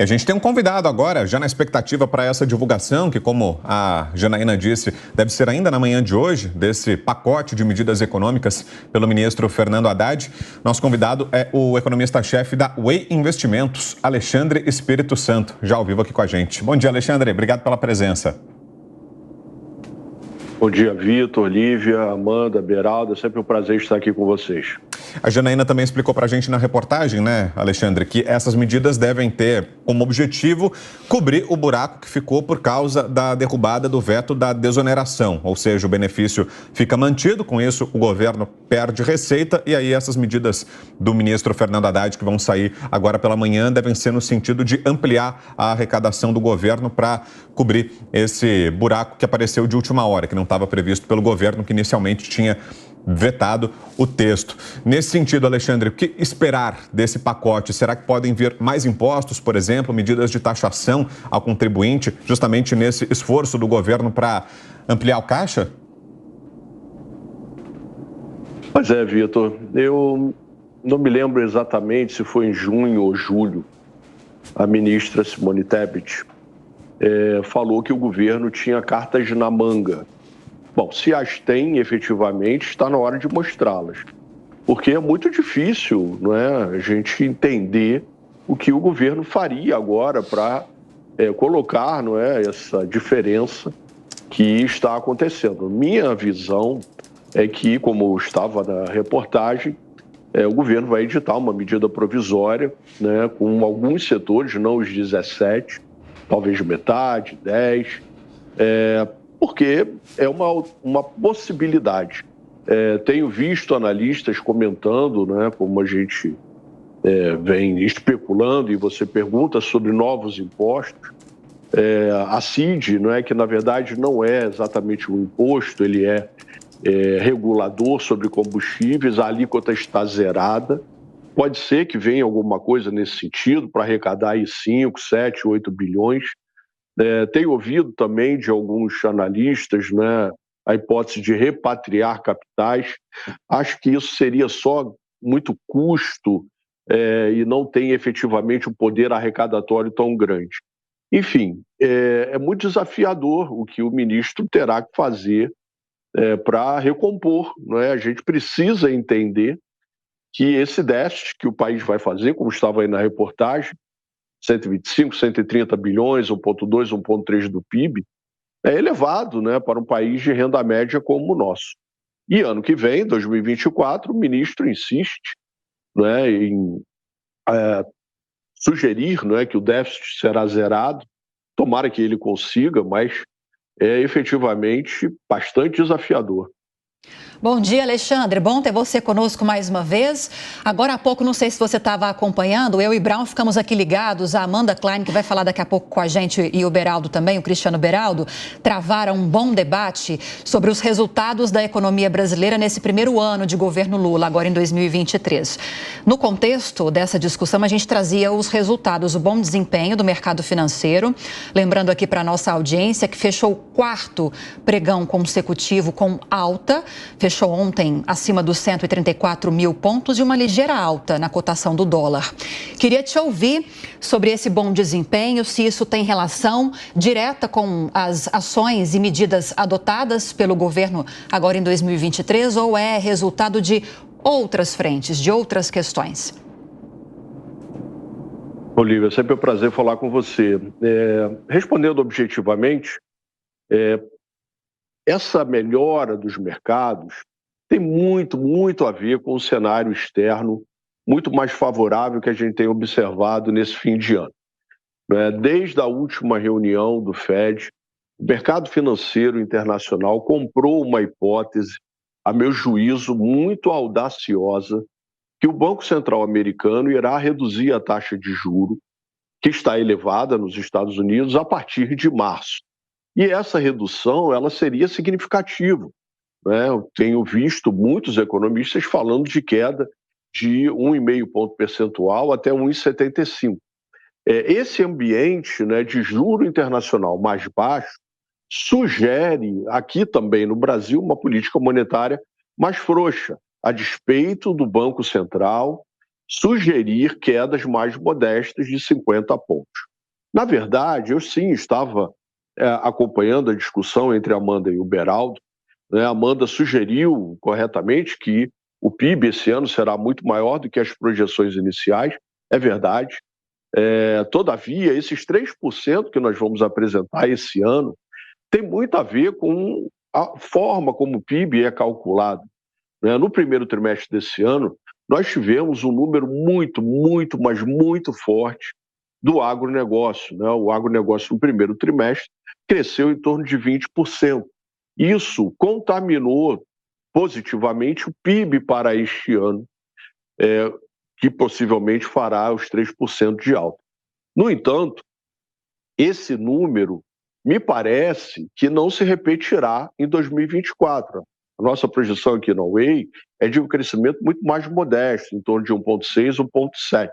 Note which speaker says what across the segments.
Speaker 1: A gente tem um convidado agora, já na expectativa para essa divulgação, que, como a Janaína disse, deve ser ainda na manhã de hoje, desse pacote de medidas econômicas pelo ministro Fernando Haddad. Nosso convidado é o economista-chefe da Way Investimentos, Alexandre Espírito Santo, já ao vivo aqui com a gente. Bom dia, Alexandre. Obrigado pela presença.
Speaker 2: Bom dia, Vitor, Lívia, Amanda, Beraldo. É sempre um prazer estar aqui com vocês.
Speaker 1: A Janaína também explicou para a gente na reportagem, né, Alexandre, que essas medidas devem ter como objetivo cobrir o buraco que ficou por causa da derrubada do veto da desoneração, ou seja, o benefício fica mantido, com isso o governo perde receita e aí essas medidas do ministro Fernando Haddad que vão sair agora pela manhã devem ser no sentido de ampliar a arrecadação do governo para cobrir esse buraco que apareceu de última hora, que não estava previsto pelo governo, que inicialmente tinha vetado o texto. Nesse sentido, Alexandre, o que esperar desse pacote? Será que podem vir mais impostos, por exemplo, medidas de taxação ao contribuinte, justamente nesse esforço do governo para ampliar o caixa?
Speaker 2: Pois é, Vitor. Eu não me lembro exatamente se foi em junho ou julho. A ministra Simone Tebet falou que o governo tinha cartas na manga. Bom, se as tem efetivamente, está na hora de mostrá-las. Porque é muito difícil, não é, a gente entender o que o governo faria agora para colocar, não é, essa diferença que está acontecendo. Minha visão é que, como estava na reportagem, o governo vai editar uma medida provisória, né, com alguns setores, não os 17, talvez metade, 10, porque é uma possibilidade. Tenho visto analistas comentando, né, como a gente vem especulando, e você pergunta sobre novos impostos. A CID, não é, que na verdade não é exatamente um imposto, ele é regulador sobre combustíveis, a alíquota está zerada. Pode ser que venha alguma coisa nesse sentido para arrecadar aí 5, 7, 8 bilhões. Tenho ouvido também de alguns analistas, né, a hipótese de repatriar capitais. Acho que isso seria só muito custo e não tem efetivamente um poder arrecadatório tão grande. Enfim, é muito desafiador o que o ministro terá que fazer para recompor, né? A gente precisa entender que esse déficit que o país vai fazer, como estava aí na reportagem, 125, 130 bilhões, 1,2, 1,3 do PIB, é elevado, né, para um país de renda média como o nosso. E ano que vem, 2024, o ministro insiste, né, em sugerir, né, que o déficit será zerado. Tomara que ele consiga, mas é efetivamente bastante desafiador.
Speaker 3: Bom dia, Alexandre. Bom ter você conosco mais uma vez. Agora há pouco, não sei se você estava acompanhando, eu e Brown ficamos aqui ligados. A Amanda Klein, que vai falar daqui a pouco com a gente, e o Beraldo também, o Cristiano Beraldo, travaram um bom debate sobre os resultados da economia brasileira nesse primeiro ano de governo Lula, agora em 2023. No contexto dessa discussão, a gente trazia os resultados, o bom desempenho do mercado financeiro. Lembrando aqui para a nossa audiência que fechou o quarto pregão consecutivo com alta, fechou ontem acima dos 134 mil pontos e uma ligeira alta na cotação do dólar. Queria te ouvir sobre esse bom desempenho, se isso tem relação direta com as ações e medidas adotadas pelo governo agora em 2023 ou é resultado de outras frentes, de outras questões.
Speaker 2: Olívia, é sempre um prazer falar com você. Respondendo objetivamente, essa melhora dos mercados tem muito a ver com o cenário externo muito mais favorável que a gente tem observado nesse fim de ano. Desde a última reunião do FED, o mercado financeiro internacional comprou uma hipótese, a meu juízo, muito audaciosa, que o Banco Central americano irá reduzir a taxa de juros, que está elevada nos Estados Unidos, a partir de março. E essa redução ela seria significativa, né? Eu tenho visto muitos economistas falando de queda de 1,5 ponto percentual até 1,75. Esse ambiente, né, de juro internacional mais baixo sugere aqui também no Brasil uma política monetária mais frouxa, a despeito do Banco Central sugerir quedas mais modestas de 50 pontos. Na verdade, eu sim estava acompanhando a discussão entre a Amanda e o Beraldo, né? A Amanda sugeriu corretamente que o PIB esse ano será muito maior do que as projeções iniciais, é verdade. Todavia, esses 3% que nós vamos apresentar esse ano tem muito a ver com a forma como o PIB é calculado, né? No primeiro trimestre desse ano, nós tivemos um número muito, muito, mas muito forte do agronegócio, né? O agronegócio no primeiro trimestre cresceu em torno de 20%. Isso contaminou positivamente o PIB para este ano, que possivelmente fará os 3% de alta. No entanto, esse número me parece que não se repetirá em 2024. A nossa projeção aqui na UEI é de um crescimento muito mais modesto, em torno de 1,6, 1,7.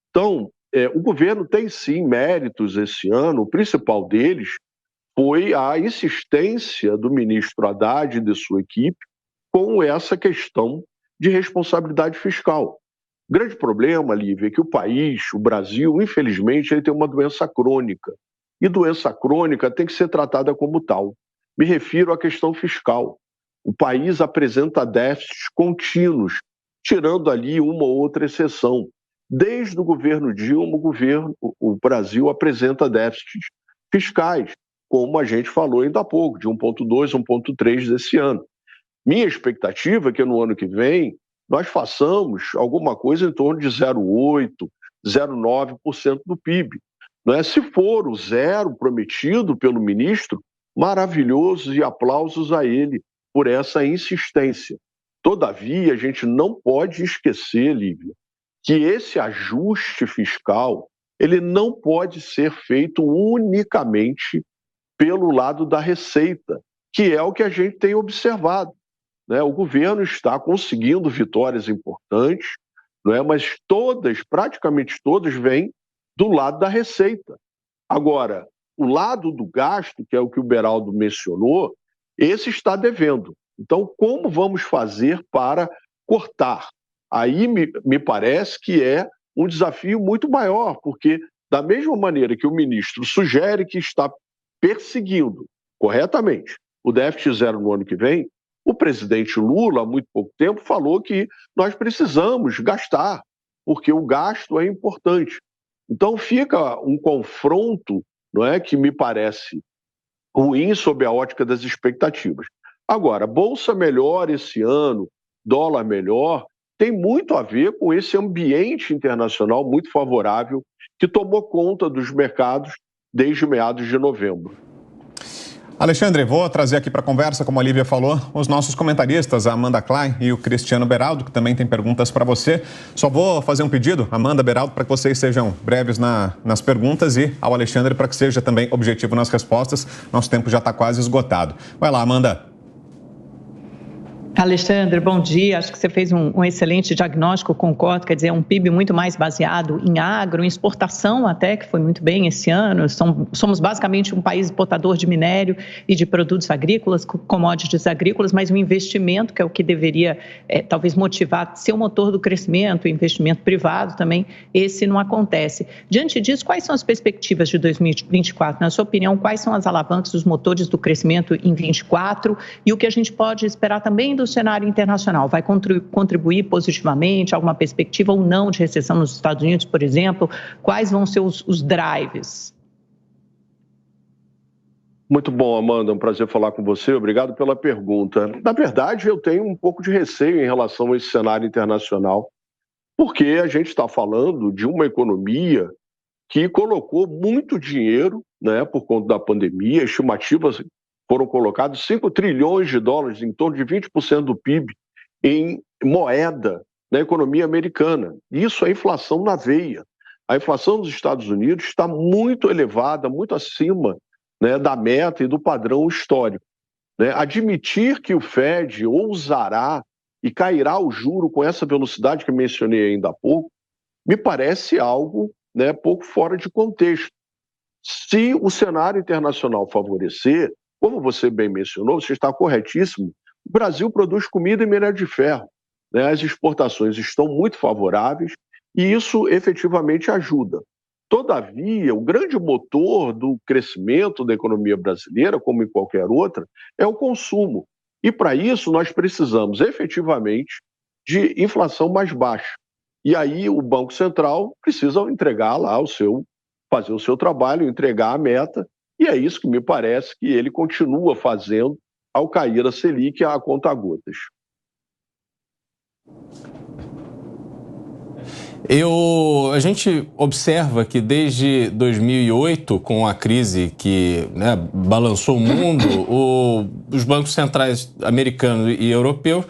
Speaker 2: Então, o governo tem sim méritos esse ano, o principal deles foi a insistência do ministro Haddad e de sua equipe com essa questão de responsabilidade fiscal. O grande problema, Lívia, é que o país, o Brasil, infelizmente, ele tem uma doença crônica. E doença crônica tem que ser tratada como tal. Me refiro à questão fiscal. O país apresenta déficits contínuos, tirando ali uma ou outra exceção. Desde o governo Dilma, o Brasil apresenta déficits fiscais, como a gente falou ainda há pouco, de 1,2, 1,3 desse ano. Minha expectativa é que no ano que vem nós façamos alguma coisa em torno de 0,8%, 0,9% do PIB. Não é? Se for o zero prometido pelo ministro, maravilhoso e aplausos a ele por essa insistência. Todavia, a gente não pode esquecer, Lívia, que esse ajuste fiscal ele não pode ser feito unicamente pelo lado da receita, que é o que a gente tem observado, né? O governo está conseguindo vitórias importantes, não é? Mas praticamente todas, vêm do lado da receita. Agora, o lado do gasto, que é o que o Beraldo mencionou, esse está devendo. Então, como vamos fazer para cortar? Aí me parece que é um desafio muito maior, porque da mesma maneira que o ministro sugere que está perseguindo corretamente o déficit zero no ano que vem, o presidente Lula, há muito pouco tempo, falou que nós precisamos gastar, porque o gasto é importante. Então fica um confronto, não é, que me parece ruim sob a ótica das expectativas. Agora, bolsa melhor esse ano, dólar melhor, tem muito a ver com esse ambiente internacional muito favorável que tomou conta dos mercados desde meados de novembro.
Speaker 1: Alexandre, vou trazer aqui para a conversa, como a Lívia falou, os nossos comentaristas, a Amanda Klein e o Cristiano Beraldo, que também tem perguntas para você. Só vou fazer um pedido, Amanda, Beraldo, para que vocês sejam breves nas perguntas e ao Alexandre para que seja também objetivo nas respostas. Nosso tempo já está quase esgotado. Vai lá, Amanda.
Speaker 4: Alexandre, bom dia. Acho que você fez um excelente diagnóstico, concordo. Quer dizer, é um PIB muito mais baseado em agro, em exportação até, que foi muito bem esse ano. Somos basicamente um país exportador de minério e de produtos agrícolas, commodities agrícolas, mas o investimento, que é o que deveria talvez motivar, ser o motor do crescimento, o investimento privado também, esse não acontece. Diante disso, quais são as perspectivas de 2024? Na sua opinião, quais são as alavancas, os motores do crescimento em 2024 e o que a gente pode esperar também do cenário internacional? Vai contribuir positivamente? Alguma perspectiva ou não de recessão nos Estados Unidos, por exemplo? Quais vão ser os drives?
Speaker 2: Muito bom, Amanda, é um prazer falar com você, obrigado pela pergunta. Na verdade, eu tenho um pouco de receio em relação a esse cenário internacional, porque a gente está falando de uma economia que colocou muito dinheiro, né, por conta da pandemia, estimativas foram colocados 5 trilhões de dólares, em torno de 20% do PIB, em moeda na economia americana. Isso é inflação na veia. A inflação dos Estados Unidos está muito elevada, muito acima, né, da meta e do padrão histórico. Né? Admitir que o Fed ousará e cairá o juro com essa velocidade que eu mencionei ainda há pouco, me parece algo, né, pouco fora de contexto. Se o cenário internacional favorecer, como você bem mencionou, você está corretíssimo, o Brasil produz comida e minério de ferro, né? As exportações estão muito favoráveis e isso efetivamente ajuda. Todavia, o grande motor do crescimento da economia brasileira, como em qualquer outra, é o consumo. E para isso nós precisamos efetivamente de inflação mais baixa. E aí o Banco Central precisa entregar lá fazer o seu trabalho, entregar a meta, e é isso que me parece que ele continua fazendo ao cair a Selic a conta-gotas.
Speaker 5: A gente observa que desde 2008, com a crise que balançou o mundo, os bancos centrais americanos e europeus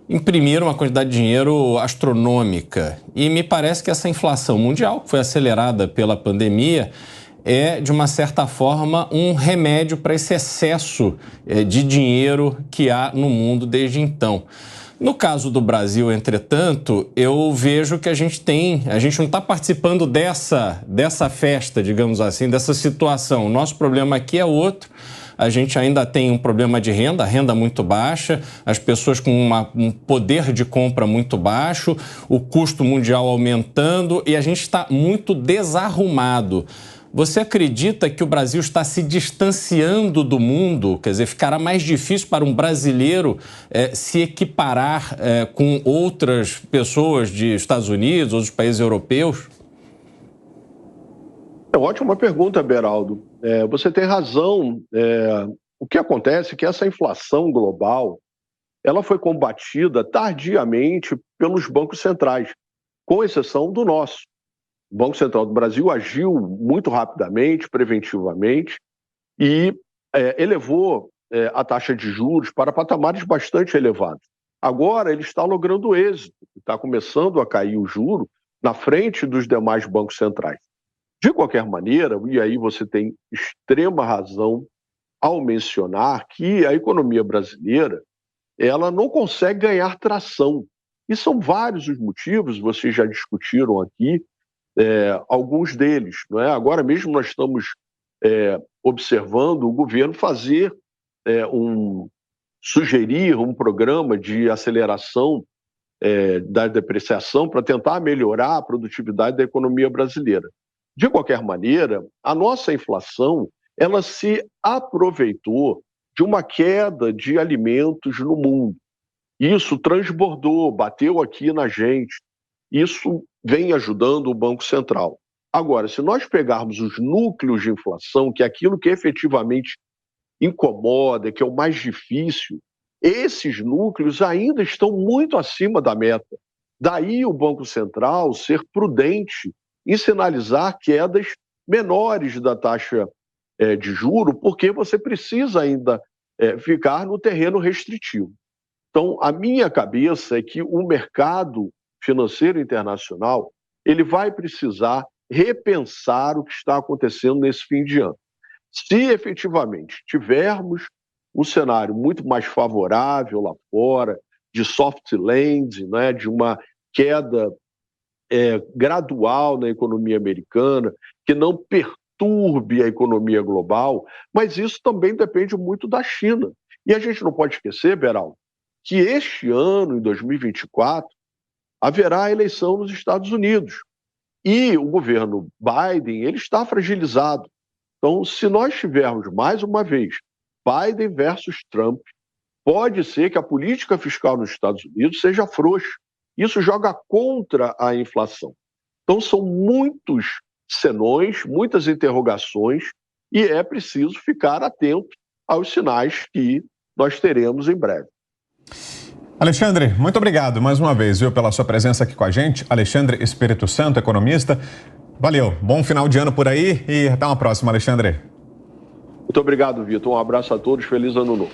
Speaker 5: imprimiram uma quantidade de dinheiro astronômica. E me parece que essa inflação mundial, que foi acelerada pela pandemia, é, de uma certa forma, um remédio para esse excesso de dinheiro que há no mundo desde então. No caso do Brasil, entretanto, eu vejo que a gente não está participando dessa festa, digamos assim, dessa situação. O nosso problema aqui é outro. A gente ainda tem um problema de renda, a renda muito baixa, as pessoas com um poder de compra muito baixo, o custo mundial aumentando e a gente está muito desarrumado. Você acredita que o Brasil está se distanciando do mundo? Quer dizer, ficará mais difícil para um brasileiro se equiparar com outras pessoas de Estados Unidos, outros países europeus?
Speaker 2: É uma ótima pergunta, Beraldo. Você tem razão. O que acontece é que essa inflação global ela foi combatida tardiamente pelos bancos centrais, com exceção do nosso. O Banco Central do Brasil agiu muito rapidamente, preventivamente, e elevou a taxa de juros para patamares bastante elevados. Agora ele está logrando êxito, está começando a cair o juro na frente dos demais bancos centrais. De qualquer maneira, e aí você tem extrema razão ao mencionar que a economia brasileira ela não consegue ganhar tração. E são vários os motivos, vocês já discutiram aqui, alguns deles. Não é? Agora mesmo nós estamos observando o governo sugerir um programa de aceleração da depreciação para tentar melhorar a produtividade da economia brasileira. De qualquer maneira, a nossa inflação ela se aproveitou de uma queda de alimentos no mundo. Isso transbordou, bateu aqui na gente. Isso vem ajudando o Banco Central. Agora, se nós pegarmos os núcleos de inflação, que é aquilo que efetivamente incomoda, que é o mais difícil, esses núcleos ainda estão muito acima da meta. Daí o Banco Central ser prudente em sinalizar quedas menores da taxa de juro, porque você precisa ainda ficar no terreno restritivo. Então, a minha cabeça é que o mercado financeiro internacional ele vai precisar repensar o que está acontecendo nesse fim de ano. Se efetivamente tivermos um cenário muito mais favorável lá fora, de soft landing, né, de uma queda gradual na economia americana, que não perturbe a economia global, mas isso também depende muito da China. E a gente não pode esquecer, Beraldo, que este ano, em 2024, haverá eleição nos Estados Unidos. E o governo Biden ele está fragilizado. Então, se nós tivermos, mais uma vez, Biden versus Trump, pode ser que a política fiscal nos Estados Unidos seja frouxa. Isso joga contra a inflação. Então, são muitos senões, muitas interrogações, e é preciso ficar atento aos sinais que nós teremos em breve.
Speaker 1: Alexandre, muito obrigado mais uma vez, pela sua presença aqui com a gente. Alexandre Espírito Santo, economista. Valeu, bom final de ano por aí e até uma próxima, Alexandre.
Speaker 2: Muito obrigado, Vitor. Um abraço a todos, feliz ano novo.